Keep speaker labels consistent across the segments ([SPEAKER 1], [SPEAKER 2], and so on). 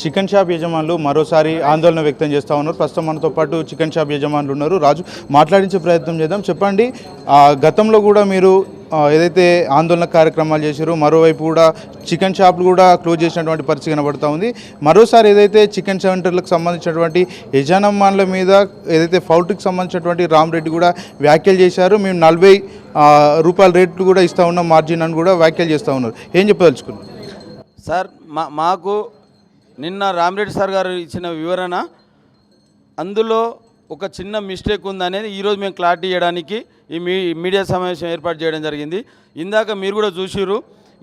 [SPEAKER 1] Chicken shop యజమానులు మరోసారి ఆందోళన వ్యక్తం చేస్తూ ఉన్నారు. ప్రస్తుతం మనతో పాటు చికెన్ షాప్ యజమానులు ఉన్నారు. రాజు, మాట్లాడించే ప్రయత్నం చేద్దాం. చెప్పండి, గతంలో కూడా మీరు ఏదైతే ఆందోళన కార్యక్రమాలు చేశారో మరోవైపు కూడా చికెన్ షాపులు కూడా క్లోజ్ చేసినటువంటి పరిస్థితి కనబడుతూ ఉంది. మరోసారి ఏదైతే చికెన్ సెంటర్లకు సంబంధించినటువంటి యజమానుల మీద ఏదైతే పౌల్ట్రీకి సంబంధించినటువంటి రామరెడ్డి కూడా వ్యాఖ్యలు చేశారు. మేము 40 రూపాయల రేట్లు కూడా ఇస్తూ ఉన్నాం మార్జిన్ అని కూడా వ్యాఖ్యలు చేస్తూ ఉన్నారు. ఏం చెప్పదలుచుకున్నారు
[SPEAKER 2] సార్? మాకు నిన్న రామరెడ్డి సార్ గారు ఇచ్చిన వివరణ, అందులో ఒక చిన్న మిస్టేక్ ఉందనేది ఈరోజు మేము క్లారిటీ చేయడానికి ఈ మీడియా సమావేశం ఏర్పాటు చేయడం జరిగింది. ఇందాక మీరు కూడా చూసిర్రు,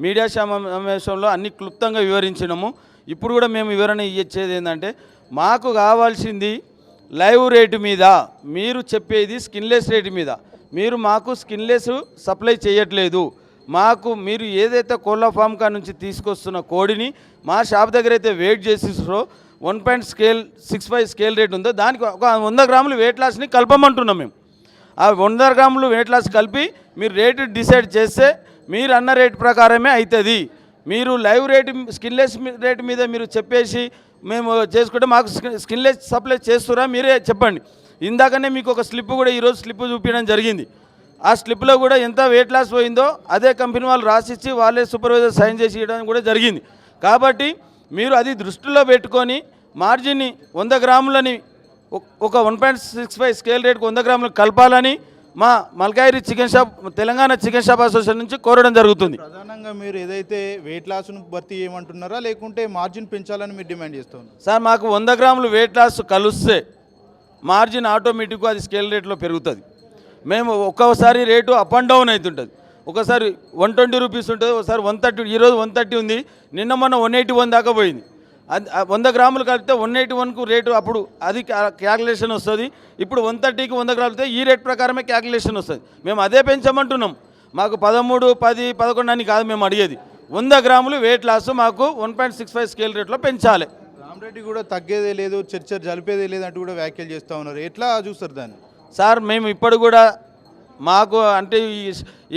[SPEAKER 2] మీడియా సమావేశంలో అన్ని క్లుప్తంగా వివరించినాము. ఇప్పుడు కూడా మేము వివరణ ఇచ్చేది ఏంటంటే, మాకు కావాల్సింది లైవ్ రేటు మీద, మీరు చెప్పేది స్కిన్లెస్ రేటు మీద. మీరు మాకు స్కిన్లెస్ సప్లై చేయట్లేదు. మాకు మీరు ఏదైతే కోళ్ళ ఫామ్ కా నుంచి తీసుకొస్తున్న కోడిని మా షాప్ దగ్గర అయితే వెయిట్ చేసిస్తారో 1.65 స్కేల్ రేట్ ఉందో దానికి ఒక 100 గ్రాములు వెయిట్ లాస్ని కలపమంటున్నాం మేము. ఆ 100 గ్రాములు వెయిట్ లాస్ కలిపి మీరు రేటు డిసైడ్ చేస్తే మీరు అన్న రేటు ప్రకారమే అవుతుంది. మీరు లైవ్ రేటు స్కిన్లెస్ రేటు మీద మీరు చెప్పేసి మేము చేసుకుంటే మాకు స్కిన్లెస్ సప్లై చేస్తురా మీరే చెప్పండి. ఇందాకనే మీకు ఒక స్లిప్ కూడా ఈరోజు స్లిప్ చూపించడం జరిగింది. ఆ స్లిప్లో కూడా ఎంత వెయిట్ లాస్ పోయిందో అదే కంపెనీ వాళ్ళు రాసిచ్చి వాళ్ళే సూపర్వైజర్ సైన్ చేసి ఇవ్వడం కూడా జరిగింది. కాబట్టి మీరు అది దృష్టిలో పెట్టుకొని మార్జిన్ని 100 గ్రాములని ఒక 1.65 స్కేల్ రేట్కి 100 గ్రాములు కలపాలని మా మల్కాయిరి chicken shop, Telangana chicken shop association నుంచి కోరడం జరుగుతుంది.
[SPEAKER 1] ప్రధానంగా మీరు ఏదైతే వెయిట్ లాస్ను భర్తీ చేయమంటున్నారా లేకుంటే మార్జిన్ పెంచాలని మీరు డిమాండ్ చేస్తున్నారు?
[SPEAKER 2] సార్, మాకు 100 గ్రాములు వెయిట్ లాస్ కలిస్తే మార్జిన్ ఆటోమేటిక్గా అది స్కేల్ రేట్లో పెరుగుతుంది. మేము ఒక్కోసారి రేటు అప్ అండ్ డౌన్ అవుతుంటుంది. ఒకసారి 120 రూపీస్ ఉంటుంది, ఒకసారి 130. ఈరోజు 130 ఉంది, నిన్న మొన్న 181 దాకా పోయింది. అది 100 గ్రాములు కలిపితే 181కు రేటు అప్పుడు అది క్యాలిక్యులేషన్ వస్తుంది. ఇప్పుడు 130కి 100 కలిపితే ఈ రేట్ ప్రకారమే క్యాలిక్యులేషన్ వస్తుంది. మేము అదే పెంచమంటున్నాం. మాకు 13, 10, 11 అని కాదు మేము అడిగేది. 100 గ్రాములు వెయిట్ లాస్ మాకు 1.65 స్కేల్ రేట్లో పెంచాలి.
[SPEAKER 1] రామరెడ్డి కూడా తగ్గేదే లేదు, చర్చ జరిపేదే లేదు అంటూ కూడా వ్యాఖ్యలు చేస్తూ ఉన్నారు. ఎట్లా చూస్తారు దాన్ని?
[SPEAKER 2] సార్, మేము ఇప్పుడు కూడా మాకు అంటే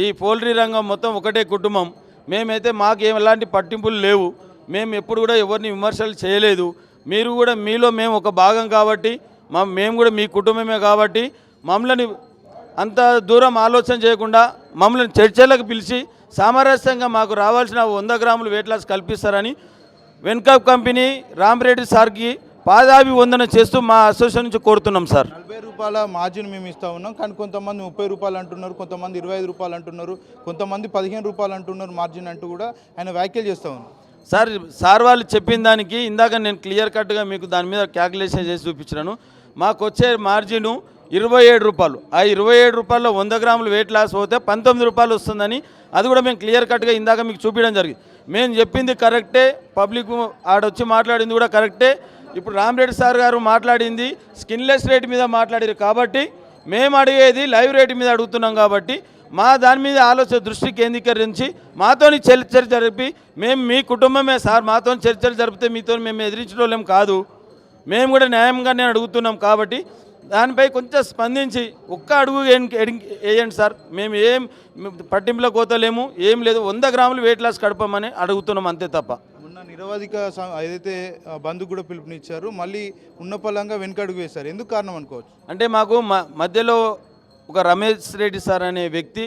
[SPEAKER 2] ఈ పౌల్ట్రీ రంగం మొత్తం ఒకటే కుటుంబం. మేమైతే మాకు ఎలాంటి పట్టింపులు లేవు. మేము ఎప్పుడు కూడా ఎవరిని విమర్శలు చేయలేదు. మీరు కూడా మీలో మేము ఒక భాగం కాబట్టి, మేము కూడా మీ కుటుంబమే కాబట్టి మమ్మల్ని అంత దూరం ఆలోచన చేయకుండా మమ్మల్ని చర్చలకు పిలిచి సామరస్యంగా మాకు రావాల్సిన 100 గ్రాములు వెయిట్ లాస్ కల్పిస్తారని వెన్కప్ కంపెనీ రామరెడ్డి సార్కి పాదాభివందన చేస్తూ మా అసోసియేషన్ నుంచి కోరుతున్నాం. సార్,
[SPEAKER 1] 40 రూపాయల మార్జిన్ మేము ఇస్తూ ఉన్నాం, కానీ కొంతమంది 30 రూపాయలు అంటున్నారు, కొంతమంది 25 రూపాయలు అంటున్నారు, కొంతమంది 15 రూపాయలు అంటున్నారు మార్జిన్ అంటూ కూడా ఆయన వ్యాఖ్యలు చేస్తూ ఉన్నారు.
[SPEAKER 2] సార్ వాళ్ళు చెప్పిన దానికి ఇందాక నేను క్లియర్ కట్గా మీకు దాని మీద క్యాల్కులేషన్ చేసి చూపించాను. మాకు వచ్చే మార్జిన్ 27 రూపాయలు. ఆ 27 రూపాయల్లో 100 గ్రాములు వెయిట్ లాస్ పోతే 19 రూపాయలు వస్తుందని అది కూడా మేము క్లియర్ కట్గా ఇందాక మీకు చూపించడం జరిగింది. మేము చెప్పింది కరెక్టే, పబ్లిక్ ఆడొచ్చి మాట్లాడింది కూడా కరెక్టే. ఇప్పుడు రామరెడ్డి సార్ గారు మాట్లాడింది స్కిన్లెస్ రేట్ మీద మాట్లాడారు కాబట్టి మేము అడిగేది లైవ్ రేటు మీద అడుగుతున్నాం. కాబట్టి మా దాని మీద ఆలోచన దృష్టి కేంద్రీకరించి మాతోని చర్చలు జరిపి, మేము మీ కుటుంబమే సార్, మాతో చర్చలు జరిపితే మీతో మేము ఎదిరించడం కాదు, మేము కూడా న్యాయంగానే అడుగుతున్నాం. కాబట్టి దానిపై కొంచెం స్పందించి ఒక్క అడుగు వేయండి సార్. మేము ఏం పట్టింపులో కోతలేము, ఏం లేదు. 100 గ్రాములు వెయిట్ లాస్ కడపమని అడుగుతున్నాం, అంతే తప్ప.
[SPEAKER 1] మొన్న నిరవధిక ఏదైతే బంధు కూడా పిలుపునిచ్చారు, మళ్ళీ ఉన్న పలంగా వెనుకడుగు వేశారు. ఎందుకు కారణం అనుకోవచ్చు?
[SPEAKER 2] అంటే మాకు మధ్యలో ఒక రమేష్ రెడ్డి సార్ అనే వ్యక్తి,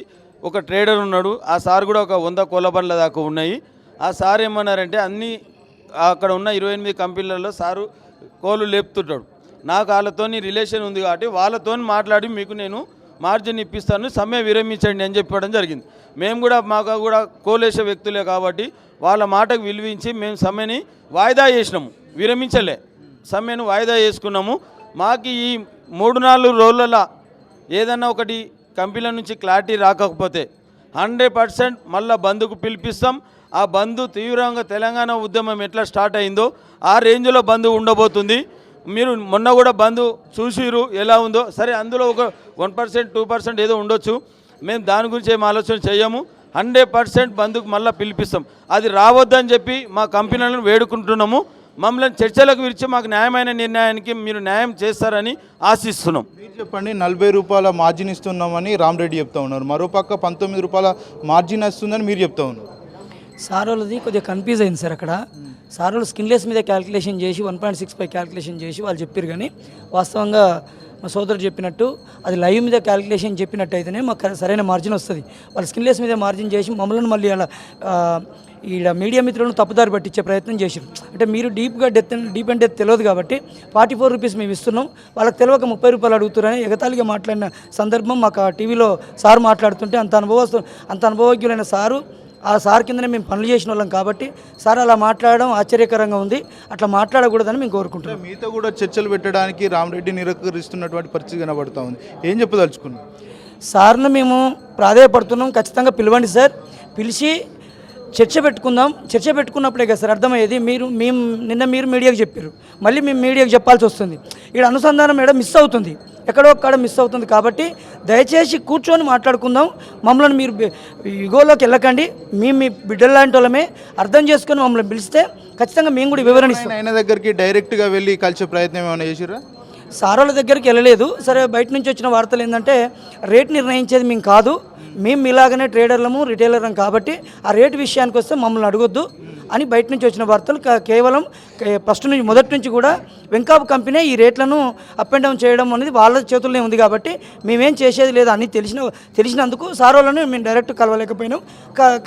[SPEAKER 2] ఒక ట్రేడర్ ఉన్నాడు. ఆ సార్ కూడా ఒక 100 కోళ్ళ బండ్ల దాకా ఉన్నాయి. ఆ సార్ ఏమన్నారంటే, అన్నీ అక్కడ ఉన్న 28 కంపెనీలలో సారు కోళ్ళు లేపుతుంటాడు. నాకు వాళ్ళతోని రిలేషన్ ఉంది కాబట్టి వాళ్ళతో మాట్లాడి మీకు నేను మార్జిన్ ఇప్పిస్తాను, సమ్మె విరమించండి అని చెప్పడం జరిగింది. మేము కూడా మాకు కూడా కోలేసే వ్యక్తులే కాబట్టి వాళ్ళ మాటకు విలువించి మేము సమ్మెని వాయిదా చేసినాము, విరమించలే, సమ్మెను వాయిదా చేసుకున్నాము. మాకు ఈ 3-4 రోజులలో ఏదన్నా ఒకటి కంపెనీల నుంచి క్లారిటీ రాకపోతే 100% మళ్ళీ బంద్కు పిలిపిస్తాం. ఆ బంద్ తీవ్రంగా తెలంగాణ ఉద్యమం ఎట్లా స్టార్ట్ అయిందో ఆ రేంజ్లో బంద్ ఉండబోతుంది. మీరు మొన్న కూడా బంద్ చూసిరు ఎలా ఉందో. సరే, అందులో ఒక 1%, 2% ఏదో ఉండొచ్చు. మేము దాని గురించి ఏం ఆలోచన చేయము. 100% బంద్కు మళ్ళీ పిలిపిస్తాం. అది రావద్దని చెప్పి మా కంపెనీలను వేడుకుంటున్నాము. మమ్మల్ని చర్చలకు విరిచి మాకు న్యాయమైన నిర్ణయానికి మీరు న్యాయం చేస్తారని ఆశిస్తున్నాం.
[SPEAKER 1] మీరు చెప్పండి, 40 రూపాయల మార్జిన్ ఇస్తున్నామని రామరెడ్డి చెప్తా ఉన్నారు, మరోపక్క 19 రూపాయల మార్జిన్ వస్తుందని మీరు చెప్తా ఉన్నారు.
[SPEAKER 3] సార్ వాళ్ళది కొద్దిగా కన్ఫ్యూజ్ అయింది సార్. అక్కడ సార్ వాళ్ళు స్కిన్లెస్ మీద క్యాలిక్యులేషన్ చేసి 1.65 క్యాలిక్యులేషన్ చేసి వాళ్ళు చెప్పారు. కానీ వాస్తవంగా మా సోదరుడు చెప్పినట్టు అది లైవ్ మీద క్యాలిక్యులేషన్ చెప్పినట్టు అయితేనే మాకు సరైన మార్జిన్ వస్తుంది. వాళ్ళు స్కిన్లెస్ మీద మార్జిన్ చేసి మమ్మల్ని మళ్ళీ అలా ఈడ మీడియా మిత్రులను తప్పుదారి పట్టించే ప్రయత్నం చేశారు. అంటే మీరు డీప్ అండ్ డెత్ తెలియదు కాబట్టి 44 రూపీస్ మేము ఇస్తున్నాం, వాళ్ళకి తెలియక 30 రూపాయలు అడుగుతారని ఎగతాళిగా మాట్లాడిన సందర్భం మాకు ఆ టీవీలో సార్ మాట్లాడుతుంటే అంత అనుభవజ్ఞులైన సారు, ఆ సార్ కిందనే మేము పనులు చేసిన వాళ్ళం కాబట్టి సార్ అలా మాట్లాడడం ఆశ్చర్యకరంగా ఉంది. అట్లా మాట్లాడకూడదని మేము కోరుకుంటున్నాం.
[SPEAKER 1] మీతో కూడా చర్చలు పెట్టడానికి రామరెడ్డి నిరాకరిస్తున్నటువంటి పరిస్థితి కనబడుతూ ఉంది. ఏం చెప్పదలుచుకున్నాం?
[SPEAKER 3] సార్ను మేము ప్రాధాయపడుతున్నాం, ఖచ్చితంగా పిలవండి సార్, పిలిచి చర్చ పెట్టుకుందాం. చర్చ పెట్టుకున్నప్పుడే కదా సార్ అర్థమయ్యేది. నిన్న మీరు మీడియాకి చెప్పారు, మళ్ళీ మేము మీడియాకి చెప్పాల్సి వస్తుంది. ఇక్కడ అనుసంధానం మేడం మిస్ అవుతుంది, ఎక్కడో ఒక్కడ మిస్ అవుతుంది. కాబట్టి దయచేసి కూర్చొని మాట్లాడుకుందాం. మమ్మల్ని మీరు ఇగోలోకి వెళ్ళకండి, మీ బిడ్డల లాంటి వాళ్ళమే, అర్థం చేసుకొని మమ్మల్ని పిలిస్తే ఖచ్చితంగా మేము కూడా వివరణ ఇస్తాం.
[SPEAKER 1] ఆయన దగ్గరికి డైరెక్ట్గా వెళ్ళి కలిసే ప్రయత్నం ఏమైనా చేసిరా?
[SPEAKER 3] సార్ వాళ్ళ దగ్గరికి వెళ్ళలేదు. సరే, బయట నుంచి వచ్చిన వార్తలు ఏంటంటే రేట్ నిర్ణయించేది మేము కాదు, మేము ఇలాగనే ట్రేడర్లము రిటైలర్లం కాబట్టి ఆ రేటు విషయానికి వస్తే మమ్మల్ని అడగొద్దు అని బయట నుంచి వచ్చిన వార్తలు. కేవలం మొదటి నుంచి కూడా వెంకాప్ కంపెనీ ఈ రేట్లను అప్ అండ్ డౌన్ చేయడం అనేది వాళ్ళ చేతుల్లోనే ఉంది కాబట్టి మేమేం చేసేది లేదు అని తెలిసినందుకు సార్ వాళ్ళని మేము డైరెక్ట్ కలవలేకపోయినాం.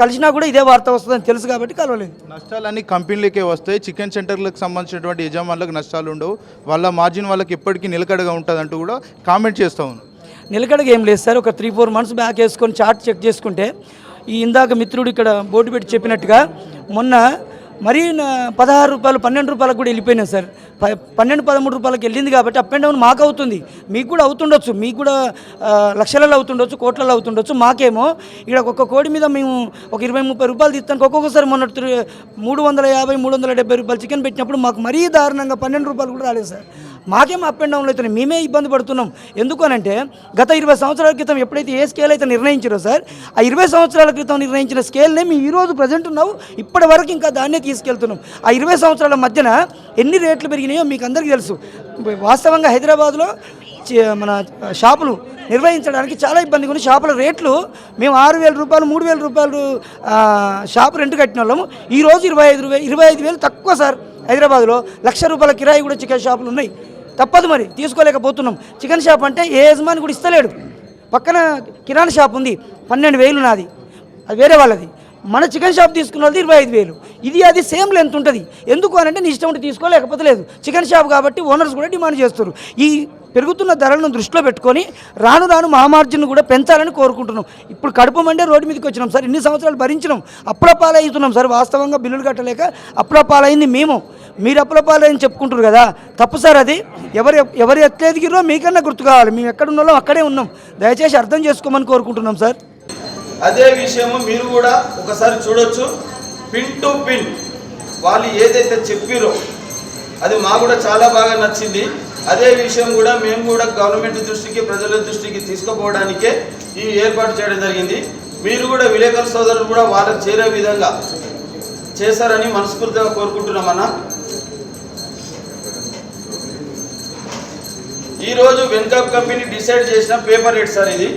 [SPEAKER 3] కలిసినా కూడా ఇదే వార్త వస్తుందని తెలుసు కాబట్టి కలవలేదు.
[SPEAKER 1] నష్టాలన్నీ కంపెనీలకే వస్తాయి, చికెన్ సెంటర్లకు సంబంధించినటువంటి యజమానులకు నష్టాలు ఉండవు, వాళ్ళ మార్జిన్ వాళ్ళకి ఎప్పటికీ నిలకడగా ఉంటుందంటూ కూడా కామెంట్ చేస్తూ ఉన్నాం.
[SPEAKER 3] నిలకడగా ఏం లేదు సార్, ఒక 3-4 మంత్స్ బ్యాక్ వేసుకొని చార్ట్ చెక్ చేసుకుంటే ఈ ఇందాక మిత్రుడు ఇక్కడ బోర్డు పెట్టి చెప్పినట్టుగా మొన్న మరీ 16 రూపాయలు 12 రూపాయలకు కూడా వెళ్ళిపోయినాయి సార్. 12-13 రూపాయలకు వెళ్ళింది కాబట్టి అప్ అండ్ డౌన్ మాకు అవుతుంది, మీకు కూడా అవుతుండొచ్చు, మీకు కూడా లక్షలలో అవుతుండొచ్చు, కోట్లలో అవుతుండొచ్చు. మాకేమో ఇక్కడ ఒక్క కోడి మీద మేము ఒక 20-30 రూపాయలు తీస్తానికి ఒక్కొక్కసారి మొన్న 350-370 రూపాయలు చికెన్ పెట్టినప్పుడు మాకు మరీ దారుణంగా 12 రూపాయలు కూడా రాలేదు సార్. మాకేమో అప్ అండ్ డౌన్లు అవుతున్నాయి, మేమే ఇబ్బంది పడుతున్నాం. ఎందుకు అనంటే గత 20 సంవత్సరాల క్రితం ఎప్పుడైతే ఏ స్కేల్ అయితే నిర్ణయించారో సార్, ఆ 20 సంవత్సరాల క్రితం నిర్ణయించిన స్కేల్నే మేము ఈరోజు ప్రజెంట్ ఉన్నావు, ఇప్పటి వరకు ఇంకా దాన్నే తీసుకెళ్తున్నాం. ఆ 20 సంవత్సరాల మధ్యన ఎన్ని రేట్లు పెరిగినాయో మీకు అందరికీ తెలుసు. వాస్తవంగా హైదరాబాద్లో మన షాపులు నిర్వహించడానికి చాలా ఇబ్బందిగా ఉంది. షాపుల రేట్లు మేము 6,000 రూపాయలు 3,000 రూపాయలు షాపు రెంట్ కట్టిన వాళ్ళము, ఈరోజు 25,000 తక్కువ సార్. హైదరాబాద్లో 1,00,000 రూపాయల కిరాయి కూడా చికెన్ షాపులు ఉన్నాయి. తప్పదు, మరి తీసుకోలేకపోతున్నాం. చికెన్ షాప్ అంటే ఏ యజమాని కూడా ఇస్తలేడు. పక్కన కిరాణా షాప్ ఉంది, 12,000 నాది, అది వేరే వాళ్ళది. మన చికెన్ షాప్ తీసుకున్న వాళ్ళది 25,000. ఇది అది సేమ్ లెంత్ ఉంటుంది. ఎందుకు అనంటే నీ ఇష్టం ఉంటే తీసుకోలేకపోతే లేదు. చికెన్ షాప్ కాబట్టి ఓనర్స్ కూడా డిమాండ్ చేస్తారు. ఈ పెరుగుతున్న ధరలను దృష్టిలో పెట్టుకొని రాను రాను మా మార్జిన్ కూడా పెంచాలని కోరుకుంటున్నాం. ఇప్పుడు కడుపు మండే రోడ్డు మీదకి వచ్చినాం సార్, ఇన్ని సంవత్సరాలు భరించినాం, అప్పులపాలవుతున్నాం సార్. వాస్తవంగా బిల్లులు కట్టలేక అప్పులపాలైంది మేము, మీరు అప్పులపాలని చెప్పుకుంటారు కదా, తప్పు సార్. అది ఎవరు ఎట్లెదిగిరో మీకన్నా గుర్తు కావాలి. మేము ఎక్కడున్నాలో అక్కడే ఉన్నాం, దయచేసి అర్థం చేసుకోమని కోరుకుంటున్నాం సార్.
[SPEAKER 2] అదే విషయము మీరు కూడా ఒకసారి చూడొచ్చు. పిన్ టు పిన్ వాళ్ళు ఏదైతే చెప్పారో అది మాకు కూడా చాలా బాగా నచ్చింది. అదే విషయం కూడా మేము కూడా గవర్నమెంట్ దృష్టికి, ప్రజల దృష్టికి తీసుకుపోవడానికే ఈ ఏర్పాటు చేయడం జరిగింది. మీరు కూడా విలేకరుల సోదరులు కూడా వాళ్ళకి చేరే విధంగా చేశారని మనస్ఫూర్తిగా కోరుకుంటున్నామన్నా. ఈరోజు వెన్కాప్ కంపెనీ డిసైడ్ చేసిన పేపర్ రేట్ సార్ ఇది.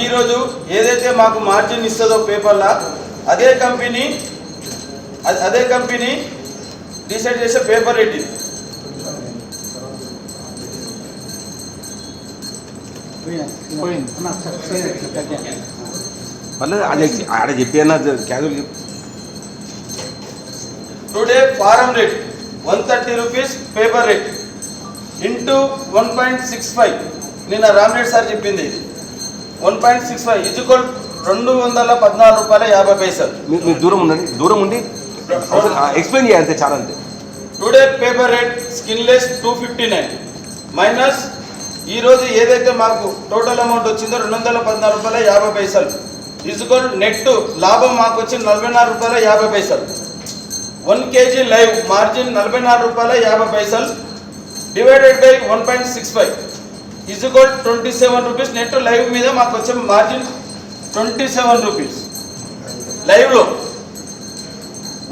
[SPEAKER 2] ఈరోజు ఏదైతే మాకు మార్జిన్ ఇస్తుందో పేపర్లా అదే కంపెనీ డిసైడ్ చేసే పేపర్ రేట్ ఇది. Today farm rate 130 rupees paper rate into 1.65. నిన్న రామరెడ్డి సార్ చెప్పింది ఇది 1.65 ఈజ్వల్ 214 రూపాయల 50 పైసలు.
[SPEAKER 4] మీరు దూరం ఉండి ఎక్స్ప్లెయిన్ చేయాలంటే చాలా. అంతే
[SPEAKER 2] today paper rate skinless 259 minus ఈరోజు ఏదైతే మాకు టోటల్ అమౌంట్ వచ్చిందో 214 రూపాయల 50 పైసలు ఈజ్వల్ నెట్ లాభం మాకు వచ్చింది 44 రూపాయల 50 పైసలు. 1 kg లైవ్ మార్జిన్ 44 రూపాయల 50 పైసలు divided by 1.65 equal 27 rupees. Net live మీద మాకు వచ్చే మార్జిన్ 27 రూపీస్ లైవ్లో.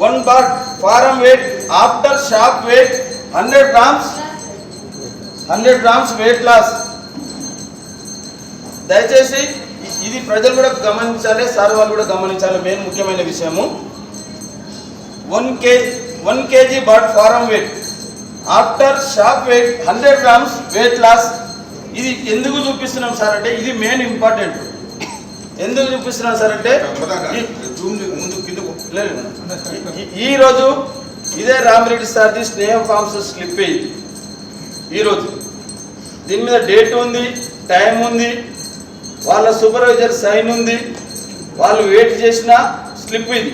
[SPEAKER 2] 1 bird farm weight after shop weight 100 grams weight loss. దయచేసి ఇది ప్రజలు కూడా గమనించాలి, సార్ వాళ్ళు కూడా గమనించాలి. మెయిన్ ముఖ్యమైన విషయము 1 kg bird farm weight after shop weight 100 grams weight loss. ఇది ఎందుకు చూపిస్తున్నాం సార్ అంటే ఇది మెయిన్ ఇంపార్టెంట్. ఎందుకు చూపిస్తున్నాం సార్ అంటే ఈరోజు ఇదే రామిరెడ్డి సార్ది స్నేహ ఫార్మ్స్ స్లిప్ అయ్యింది. ఈరోజు దీని మీద డేట్ ఉంది, టైం ఉంది, వాళ్ళ సూపర్వైజర్ సైన్ ఉంది, వాళ్ళు వెయిట్ చేసిన స్లిప్ ఇది.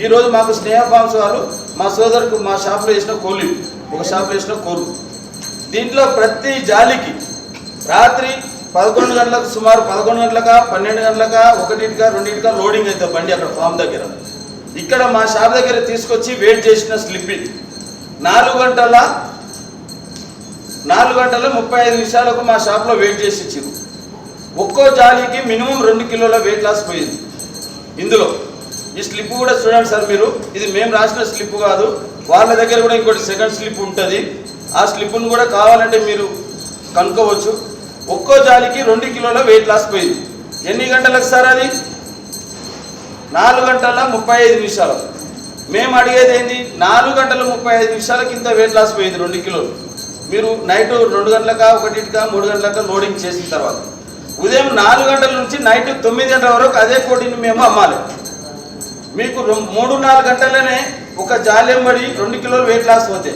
[SPEAKER 2] ఈరోజు మాకు స్నేహ ఫార్మ్స్ వాళ్ళు మా సోదరుకు మా షాప్లో వేసిన కోళ్ళు, ఒక షాప్లో వేసిన కోళ్ళు. దీంట్లో ప్రతి జాలికి రాత్రి 11 గంటలకు సుమారు 11 గంటలకా 12 గంటలకా 1టికా 2టికా లోడింగ్ అవుతుంది బండి అక్కడ ఫామ్ దగ్గర. ఇక్కడ మా షాప్ దగ్గర తీసుకొచ్చి వెయిట్ చేసిన స్లిప్ ఇది. 4 గంటల 35 నిమిషాలకు మా షాప్లో వెయిట్ చేసి ఇచ్చారు. ఒక్కో జాలీకి మినిమం 2 కిలోల వెయిట్ లాస్ పోయింది. ఇందులో ఈ స్లిప్ కూడా చూడండి సార్ మీరు, ఇది మేము రాసిన స్లిప్ కాదు, వాళ్ళ దగ్గర కూడా ఇంకోటి సెకండ్ స్లిప్ ఉంటుంది. ఆ స్లిప్ను కూడా కావాలంటే మీరు కనుక్కోవచ్చు. ఒక్కో జాలికి 2 కిలోల వెయిట్ లాస్ పోయింది. ఎన్ని గంటలకు సార్ అది? 4 గంటల 35 నిమిషాలు. మేము అడిగేది ఏంది, 4 గంటల 35 నిమిషాలకి ఇంత వెయిట్ లాస్ పోయింది 2 కిలోలు. మీరు నైట్ 2 గంటలకా 1టికా 3 గంటలకా లోడింగ్ చేసిన తర్వాత ఉదయం 4 గంటల నుంచి నైట్ 9 గంటల వరకు అదే కోడిని మేము అమ్మాలి. మీకు 3-4 గంటలనే ఒక జాలి ఎంబడి 2 కిలోలు వెయిట్ లాస్ పోతాయి.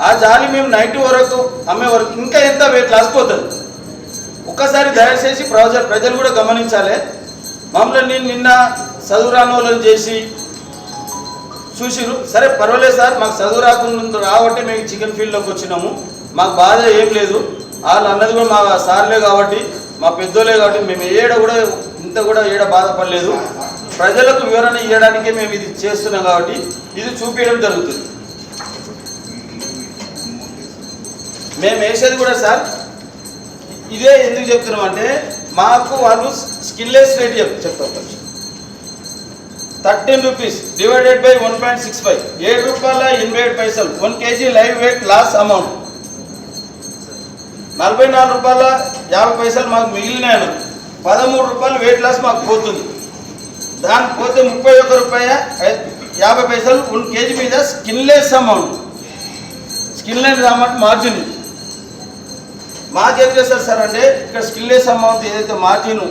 [SPEAKER 2] ఆ జాలి మేము నైట్ వరకు అమ్మే వరకు ఇంకా ఎంత వెయిట్ లాస్ పోతుంది. ఒక్కసారి దయచేసి ప్రజలు కూడా గమనించాలి. మమ్మల్ని నిన్న చదువురాని వాళ్ళని చేసి చూసిరు. సరే పర్వాలేదు సార్, మాకు చదువు రాకుండా రాబట్టి మేము చికెన్ ఫీల్డ్లోకి వచ్చినాము, మాకు బాధ ఏం లేదు. వాళ్ళు అన్నది కూడా మా సార్లే కాబట్టి, మా పెద్దోళ్ళే కాబట్టి మేము ఇంత కూడా బాధపడలేదు. ప్రజలకు వివరణ ఇవ్వడానికే మేము ఇది చేస్తున్నాం కాబట్టి ఇది చూపించడం జరుగుతుంది. మేము వేసేది కూడా సార్ ఇదే. ఎందుకు చెప్తున్నాం అంటే మాకు వాళ్ళు స్కిల్లెస్ రేట్ చెప్తారు. 13 rupees divided by 1.65 ₹7.87 1 kg live weight loss amount. 44 రూపాయల 50 పైసలు మాకు మిగిలినాయి. 13 రూపాయలు వెయిట్ లాస్ మాకు పోతుంది. దానికి పోతే 31 రూపాయ 50 పైసలు 1 kg మీద skinless amount. Skinless amount margin. మాకేం చేస్తారు సార్ అంటే ఇక్కడ స్కిల్లెస్ అమౌంట్ ఏదైతే మార్జిన్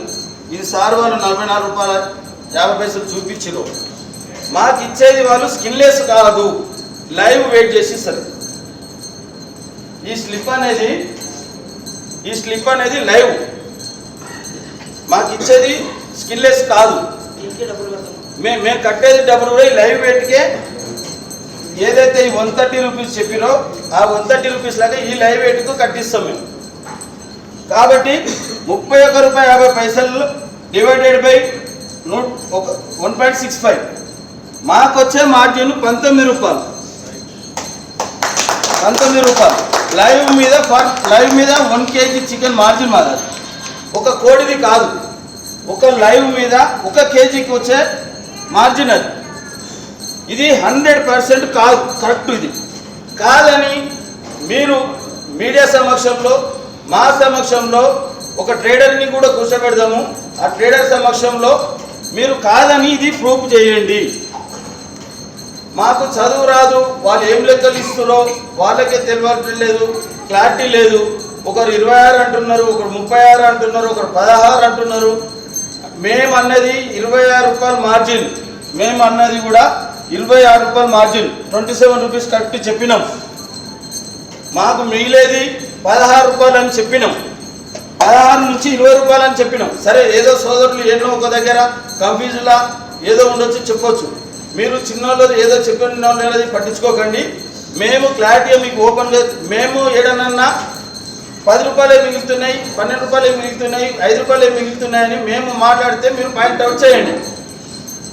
[SPEAKER 2] ఇది సార్ వాళ్ళు 44 రూపాయల 50 పైసలు చూపించారు. మాకు ఇచ్చేది వాళ్ళు స్కిన్లెస్ కాదు, లైవ్ వెయిట్ చేసి ఇస్తారు. ఈ స్లిప్ అనేది లైవ్. మాకు ఇచ్చేది స్కిన్లెస్ కాదు. మేము కట్టేది డబ్బులు కూడా ఈ లైవ్ వెయిట్కే. ఏదైతే ఈ 130 రూపీస్ చెప్పినో ఆ 130 రూపీస్ లాగా ఈ లైవ్ వెయిట్కు కట్టిస్తాం మేము. కాబట్టి 31 రూపాయ 50 పైసలు డివైడెడ్ బై 1.65 మాకు వచ్చే మార్జిన్ 19 రూపాయలు. 19 రూపాయలు లైవ్ మీద 1 kg చికెన్ మార్జిన్ మాది. ఒక కోడిది కాదు, ఒక లైవ్ మీద 1 kgకి వచ్చే మార్జిన్ అది. ఇది 100% కాదు, కరెక్ట్. ఇది కాదని మీరు మీడియా సమక్షంలో మా సమక్షంలో ఒక ట్రేడర్ని కూడా కూర్చోబెడదాము. ఆ ట్రేడర్ సమక్షంలో మీరు కాదని ఇది ప్రూఫ్ చేయండి. మాకు చదువు రాదు, వాళ్ళు ఏం లెక్కలు ఇస్తున్నారో వాళ్ళకే తెలియట్లేదు, క్లారిటీ లేదు. ఒకరు 26 అంటున్నారు, ఒకరు 36 అంటున్నారు, ఒకరు 16 అంటున్నారు. మేము అన్నది 26 రూపాయల మార్జిన్. మేము అన్నది కూడా 26 రూపాయల మార్జిన్, 27 రూపీస్ కరెక్ట్ చెప్పినాం. మాకు మిగిలేది 16 రూపాయలు అని చెప్పినాం. 16 నుంచి 20 రూపాయలు అని చెప్పినాం. సరే ఏదో సోదరులు ఎన్నో ఒక దగ్గర కన్ఫ్యూజ్లా ఏదో ఉండొచ్చు, చెప్పొచ్చు. మీరు చిన్నోళ్ళు ఏదో చెప్పిన అనేది పట్టించుకోకండి. మేము క్లారిటీగా మీకు ఓపెన్గా మేము ఏడనన్నా 10 రూపాయలే మిగులుతున్నాయి, 12 రూపాయలే మిగులుతున్నాయి, 5 రూపాయలే మిగులుతున్నాయని మేము మాట్లాడితే మీరు పాయింట్ అవుట్ చేయండి.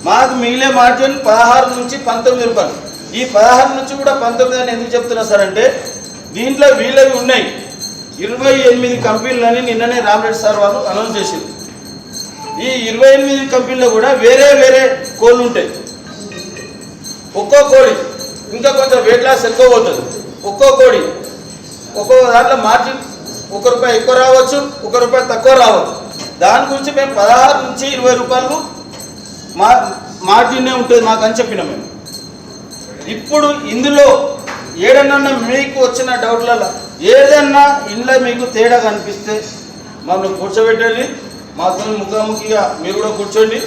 [SPEAKER 2] మాకు మిగిలే మార్జిన్ 16 నుంచి 19 రూపాయలు. ఈ 16 నుంచి కూడా 19 అని ఎందుకు చెప్తున్నా సార్ అంటే దీంట్లో వీళ్ళవి ఉన్నాయి 28 కంపెనీలని నిన్ననే రామిరెడ్డి సార్ వాళ్ళు అనౌన్స్ చేశారు. ఈ 28 కంపెనీలో కూడా వేరే వేరే కోళ్ళు ఉంటాయి. ఒక్కో కోడి ఇంకా కొంచెం వెయిట్ లాస్ ఎక్కువ అవుతుంది. ఒక్కో కోడి ఒక్కో దాంట్లో మార్జిన్ 1 రూపాయి ఎక్కువ రావచ్చు, 1 రూపాయి తక్కువ రావచ్చు. దాని గురించి మేము 16 నుంచి 20 రూపాయలు మార్జిన్నే ఉంటుంది మాకు అని చెప్పినాం మేము. ఇప్పుడు ఇందులో ఏడన్నా మీకు వచ్చిన డౌట్లలో ఏదన్నా ఇంట్లో మీకు తేడా కనిపిస్తే మమ్మల్ని కూర్చోబెట్టండి, మాతో ముఖాముఖిగా మీరు కూడా కూర్చోండి,